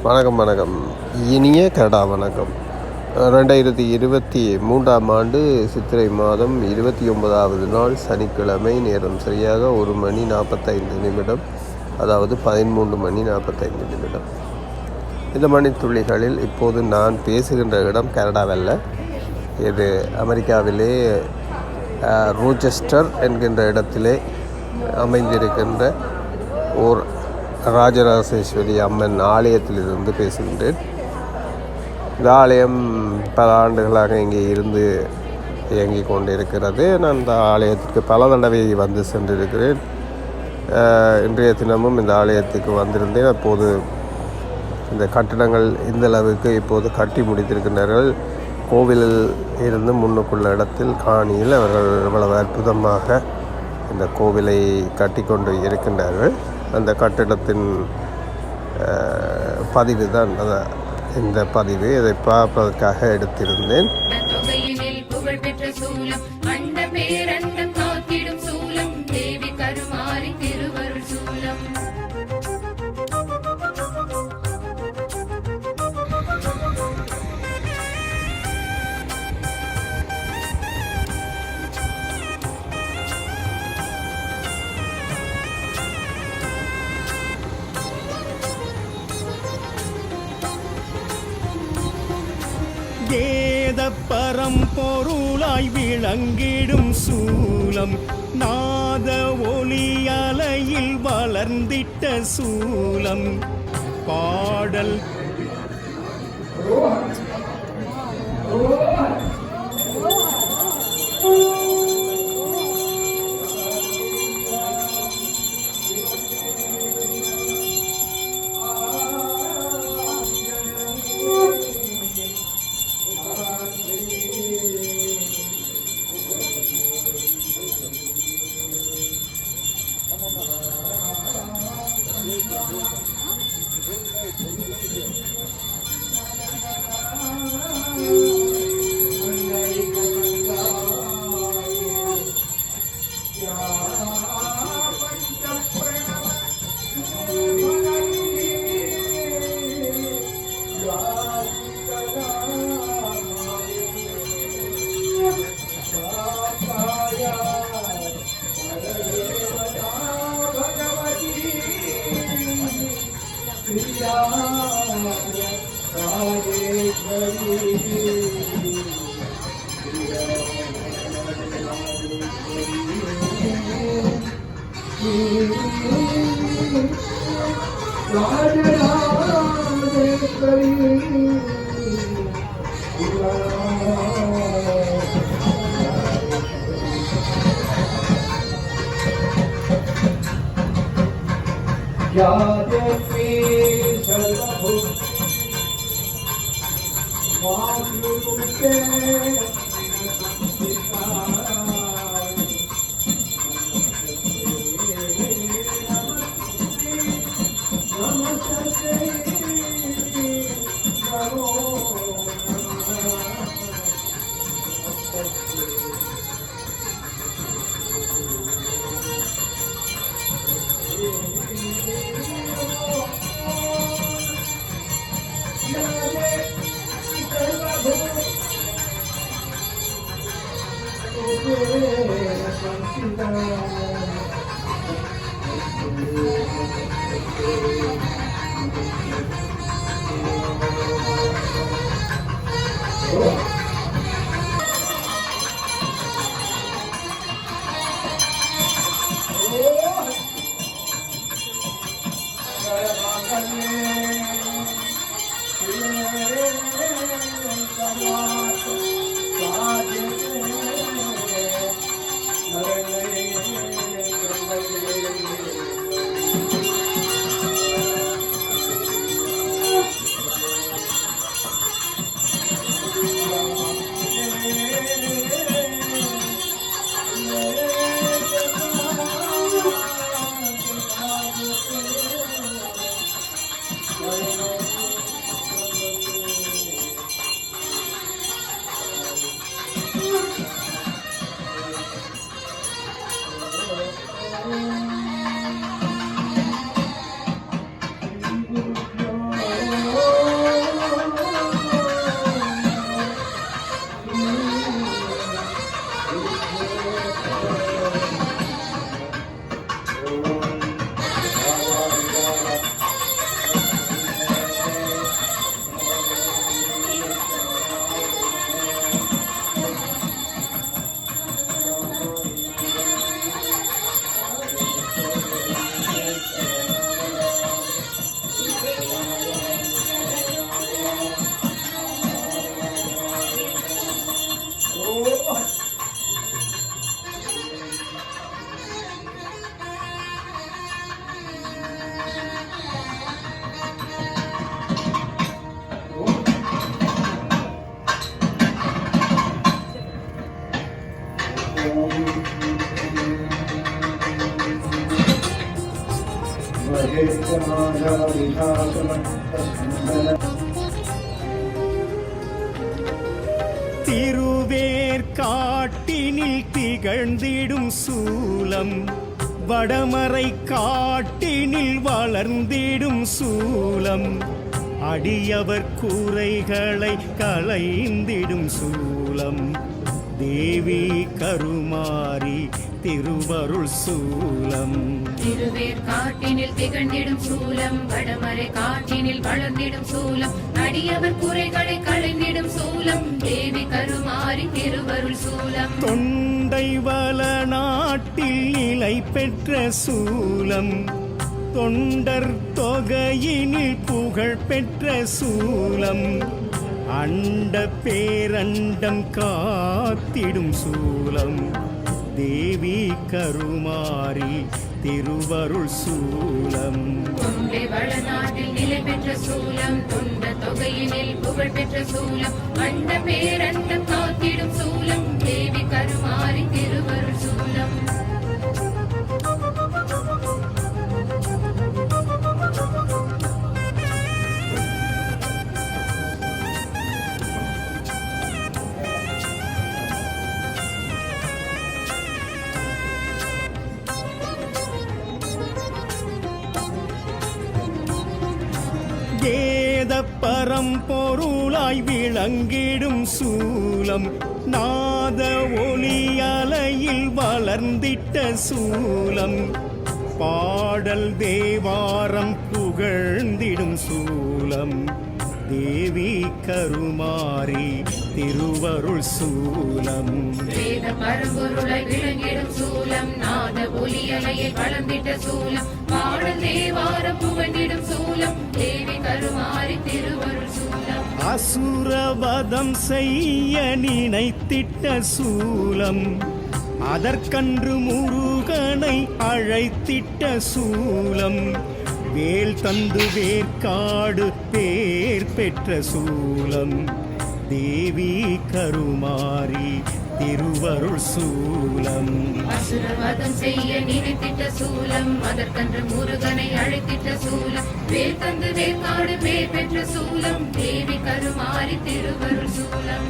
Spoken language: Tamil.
வணக்கம் வணக்கம். இனிய கனடா வணக்கம். 2023ஆம் ஆண்டு சித்திரை மாதம் 29வது நாள் சனிக்கிழமை. நேரம் சரியாக 1:45, அதாவது 13:45. இந்த மணித்துளிகளில் இப்போது நான் பேசுகின்ற இடம் கனடாவல்ல, இது அமெரிக்காவிலே ரோச்செஸ்டர் என்கின்ற இடத்திலே அமைந்திருக்கின்ற ஓர் ராஜராஜேஸ்வரி அம்மன் ஆலயத்திலிருந்து பேசுகின்றேன். இந்த ஆலயம் பல ஆண்டுகளாக இங்கே இருந்து இயங்கிக் கொண்டிருக்கிறது. நான் இந்த ஆலயத்திற்கு பல தடவை வந்து சென்றிருக்கிறேன். இன்றைய தினமும் இந்த ஆலயத்துக்கு வந்திருந்தேன். அப்போது இந்த கட்டிடங்கள் இந்த அளவுக்கு இப்போது கட்டி முடித்திருக்கின்றார்கள். கோவிலில் இருந்து முன்னுக்குள்ள இடத்தில் காணியில் அவர்கள் இவ்வளவு அற்புதமாக இந்த கோவிலை கட்டி கொண்டு இருக்கின்றார்கள். அந்த கட்டிடத்தின் பதிவு தான் இந்த பதிவு. இதை பார்ப்பதற்காக எடுத்திருந்தேன். வேத பரம்பொருளாய் விளங்கிடும் சூலம், நாத ஒலி அலையில் வளர்ந்திட்ட சூலம், பாடல் திருவேற்காட்டினில் திகழ்ந்திடும் சூலம், வடமறை காட்டினில் வளர்ந்திடும் சூலம், அடியவர் குறைகளை களைந்திடும் சூலம், தேவி கருமாரி திருவருள் சூலம். திருவேற்காட்டினில் திகழ்ந்திடும் சூலம், வடமறை காட்டினில் வளர்ந்திடும் சூலம், அடியவர் குறைகளை களைந்திடும் சூலம், தேவி கருமாரி திருவருள் சூலம். தொண்டை வள நாட்டில் நிலை பெற்ற சூலம், தொண்டர் தொகையினில் புகழ் பெற்ற சூலம், அண்ட பேரண்டம் காத்திடும் சூலம், தேவி கருமாரி திருவருள் சூலம். தொண்டை வளநாட்டில் நிலை பெற்ற சூலம், தொண்ட தொகையினில் புகழ் பெற்ற சூலம், அண்ட பேரண்டம் காத்திடும் சூலம், தேவி கருமாரி திருவருள் சூலம். வேத பரம்பொருளாய் விளங்கிடும் சூலம், நாத ஒளியலையில் வளர்ந்திட்ட சூலம், பாடல் தேவாரம் புகழ்ந்திடும் சூலம், தேவி கருமாரி திருவருள் சூலம். வேத பரம்பொருளை விளங்கிடும் சூலம், நாத ஒலியலையில் வளர்ந்திட்ட சூலம், பாடல் தேவாரம் புகழ்ந்திடும் சூலம், தேவி கருமாரி திருவருள் சூலம். அசுரவதம் செய்ய நினைத்திட்ட சூலம், அதற்கன்று முருகனை அழைத்திட்ட சூலம், வேல் தந்து வேற்காடு பேர் பெற்ற சூலம், தேவி கருமாரி திருவருள் சூலம். அசுரவதம் செய்ய நினைத்திட்ட சூலம், அதற்கன்று முருகனை அழைத்திட்ட சூலம், வேல் தந்து வேற்காடு பேர் பெற்ற சூலம், தேவி கருமாரி திருவருள் சூலம்.